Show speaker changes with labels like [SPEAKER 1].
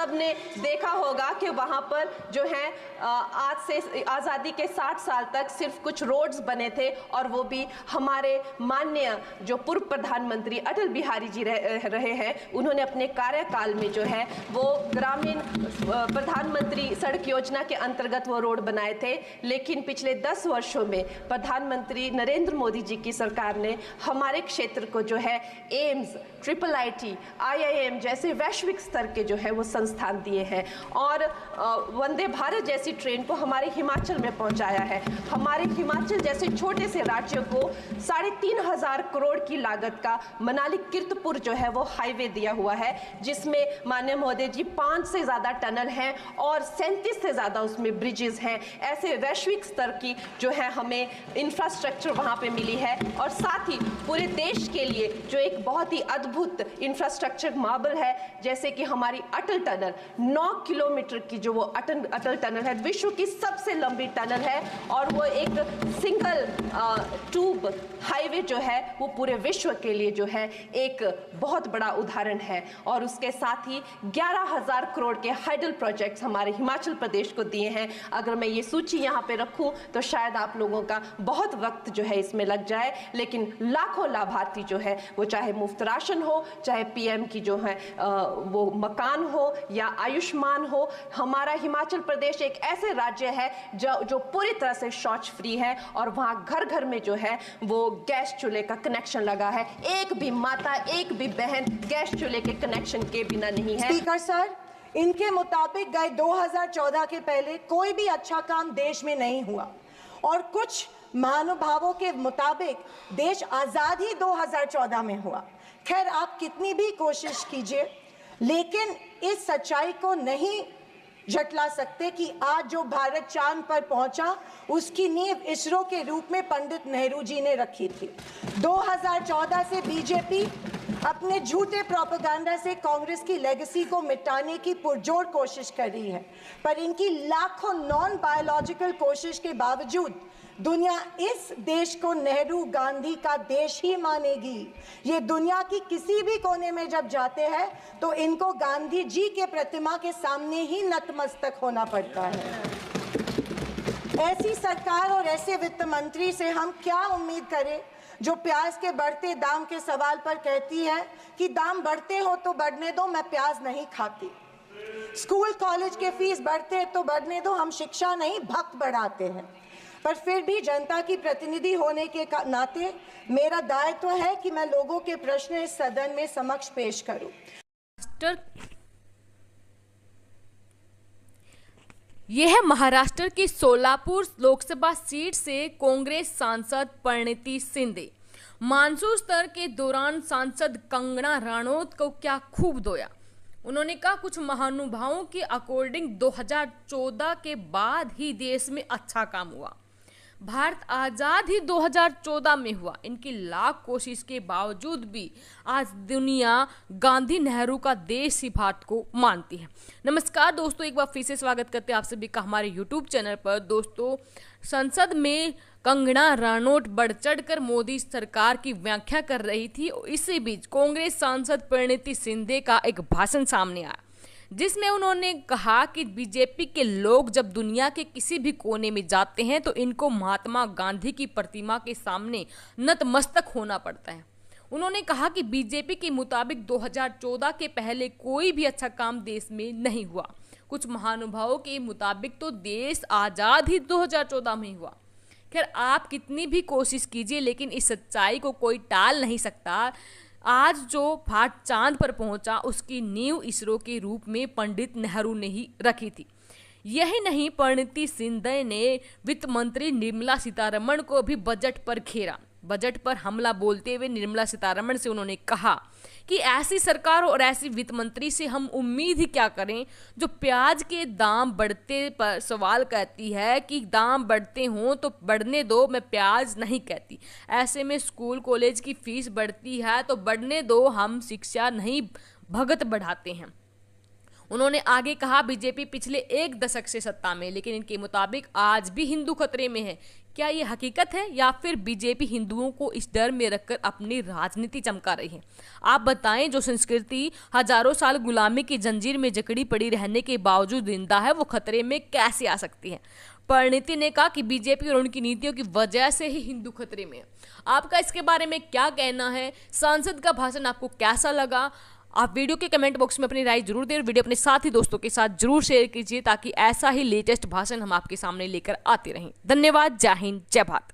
[SPEAKER 1] सबने देखा होगा कि वहाँ पर जो है आज से आज़ादी के 60 साल तक सिर्फ कुछ रोड्स बने थे, और वो भी हमारे माननीय जो पूर्व प्रधानमंत्री अटल बिहारी जी रहे हैं, उन्होंने अपने कार्यकाल में जो है वो ग्रामीण प्रधानमंत्री सड़क योजना के अंतर्गत वो रोड बनाए थे। लेकिन पिछले 10 वर्षों में प्रधानमंत्री नरेंद्र मोदी जी की सरकार ने हमारे क्षेत्र को जो है एम्स, IIT, IIM जैसे वैश्विक स्तर के जो है वो संस्थान दिए हैं, और वंदे भारत जैसी ट्रेन को हमारे हिमाचल में पहुंचाया है। हमारे हिमाचल जैसे छोटे से राज्य को 3,500 करोड़ की लागत का मनाली कीर्तपुर जो है वो हाईवे दिया हुआ है, जिसमें माननीय महोदय जी 5 से ज़्यादा टनल हैं और 37 से ज़्यादा उसमें ब्रिजेस हैं। ऐसे वैश्विक स्तर की जो है हमें इंफ्रास्ट्रक्चर वहाँ पे मिली है, और साथ ही पूरे देश के लिए जो एक बहुत ही अद्भुत इंफ्रास्ट्रक्चर मार्बल है, जैसे कि हमारी अटल टनल 9 किलोमीटर की जो वो अटल टनल है, विश्व की सबसे लंबी टनल है, और वो एक सिंगल ट्यूब हाईवे जो है वो पूरे विश्व के लिए जो है एक बहुत बड़ा उदाहरण है। और उसके साथ ही 11,000 करोड़ के हाइडल प्रोजेक्ट्स हमारे हिमाचल प्रदेश को दिए हैं। अगर मैं ये सूची यहाँ पे रखूं तो शायद आप लोगों का बहुत वक्त जो है इसमें लग जाए, लेकिन लाखों लाभार्थी जो है वो चाहे मुफ्त राशन हो, चाहे PM की जो है वो मकान हो या आयुष्मान हो, हमारा हिमाचल प्रदेश एक ऐसे राज्य है जो पूरी तरह से शौच फ्री है, और वहाँ घर घर में जो है वो गैस चूल्हे का कनेक्शन लगा है। एक भी माता, एक भी बहन गैस चूल्हे के कनेक्शन के बिना नहीं है।
[SPEAKER 2] स्पीकर सर, इनके मुताबिक गए 2014 के पहले कोई भी अच्छा काम देश में नहीं हुआ, और कुछ महानुभावों के मुताबिक देश आजाद ही 2014 में हुआ। खैर, आप कितनी भी कोशिश कीजिए, लेकिन इस सच्चाई को नहीं झटला सकते कि आज जो भारत चांद पर पहुंचा उसकी नींव इसरो के रूप में पंडित नेहरू जी ने रखी थी। 2014 से बीजेपी अपने झूठे प्रोपेगेंडा से कांग्रेस की लेगेसी को मिटाने की पुरजोर कोशिश कर रही है, पर इनकी लाखों नॉन बायोलॉजिकल कोशिश के बावजूद दुनिया इस देश को नेहरू गांधी का देश ही मानेगी। ये दुनिया की किसी भी कोने में जब जाते हैं तो इनको गांधी जी के प्रतिमा के सामने ही नतमस्तक होना पड़ता है। ऐसी सरकार और ऐसे वित्त मंत्री से हम क्या उम्मीद करें जो प्याज के बढ़ते दाम के सवाल पर कहती है कि दाम बढ़ते हो तो बढ़ने दो, मैं प्याज नहीं खाती। स्कूल कॉलेज के फीस बढ़ते हैं तो बढ़ने दो, हम शिक्षा नहीं भक्त बढ़ाते हैं। पर फिर भी जनता की प्रतिनिधि होने के नाते मेरा दायित्व है कि मैं लोगों के प्रश्न इस सदन में समक्ष पेश करूं।
[SPEAKER 3] यह महाराष्ट्र की सोलापुर लोकसभा सीट से कांग्रेस सांसद परिणीति शिंदे। मानसून सत्र के दौरान सांसद कंगना राणौत को क्या खूब धोया। उन्होंने कहा, कुछ महानुभावों के अकॉर्डिंग 2014 के बाद ही देश में अच्छा काम हुआ। भारत आजाद ही 2014 में हुआ। इनकी लाख कोशिश के बावजूद भी आज दुनिया गांधी नेहरू का देश ही भारत को मानती है। नमस्कार दोस्तों, एक बार फिर से स्वागत करते हैं आप सभी का हमारे YouTube चैनल पर। दोस्तों, संसद में कंगना राणौत बढ़ चढ़कर मोदी सरकार की व्याख्या कर रही थी। इसी बीच कांग्रेस सांसद परिणीति शिंदे का एक भाषण सामने आया, जिसमें उन्होंने कहा कि बीजेपी के लोग जब दुनिया के किसी भी कोने में जाते हैं तो इनको महात्मा गांधी की प्रतिमा के सामने नतमस्तक होना पड़ता है। उन्होंने कहा कि बीजेपी के मुताबिक 2014 के पहले कोई भी अच्छा काम देश में नहीं हुआ। कुछ महानुभावों के मुताबिक तो देश आजाद ही 2014 में हुआ। खैर, आप कितनी भी कोशिश कीजिए, लेकिन इस सच्चाई को कोई टाल नहीं सकता। आज जो भारत चांद पर पहुंचा उसकी नींव इसरो के रूप में पंडित नेहरू ने ही रखी थी। यही नहीं, परिणीति शिंदे ने वित्त मंत्री निर्मला सीतारमण को भी बजट पर घेरा। बजट पर हमला बोलते हुए निर्मला सीतारमण से उन्होंने कहा कि ऐसी सरकार और ऐसी वित्त मंत्री से हम उम्मीद ही क्या करें जो प्याज के दाम बढ़ते पर सवाल कहती है कि दाम बढ़ते हों तो बढ़ने दो, मैं प्याज नहीं कहती। ऐसे में स्कूल कॉलेज की फीस बढ़ती है तो बढ़ने दो, हम शिक्षा नहीं भगत बढ़ाते हैं। उन्होंने आगे कहा, बीजेपी पिछले 1 दशक से सत्ता में, लेकिन इनके मुताबिक आज भी हिंदू खतरे में है क्या ये हकीकत है या फिर बीजेपी हिंदुओं को इस डर में रखकर अपनी राजनीति चमका रही है? आप बताएं, जो संस्कृति हजारों साल गुलामी की जंजीर में जकड़ी पड़ी रहने के बावजूद जिंदा है, वो खतरे में कैसे आ सकती है? परिणीति ने कहा कि बीजेपी और उनकी नीतियों की वजह से ही हिंदू खतरे में है। आपका इसके बारे में क्या कहना है? सांसद का भाषण आपको कैसा लगा? आप वीडियो के कमेंट बॉक्स में अपनी राय जरूर दें और वीडियो अपने साथी दोस्तों के साथ जरूर शेयर कीजिए, ताकि ऐसा ही लेटेस्ट भाषण हम आपके सामने लेकर आते रहें। धन्यवाद। जय हिंद, जय भारत।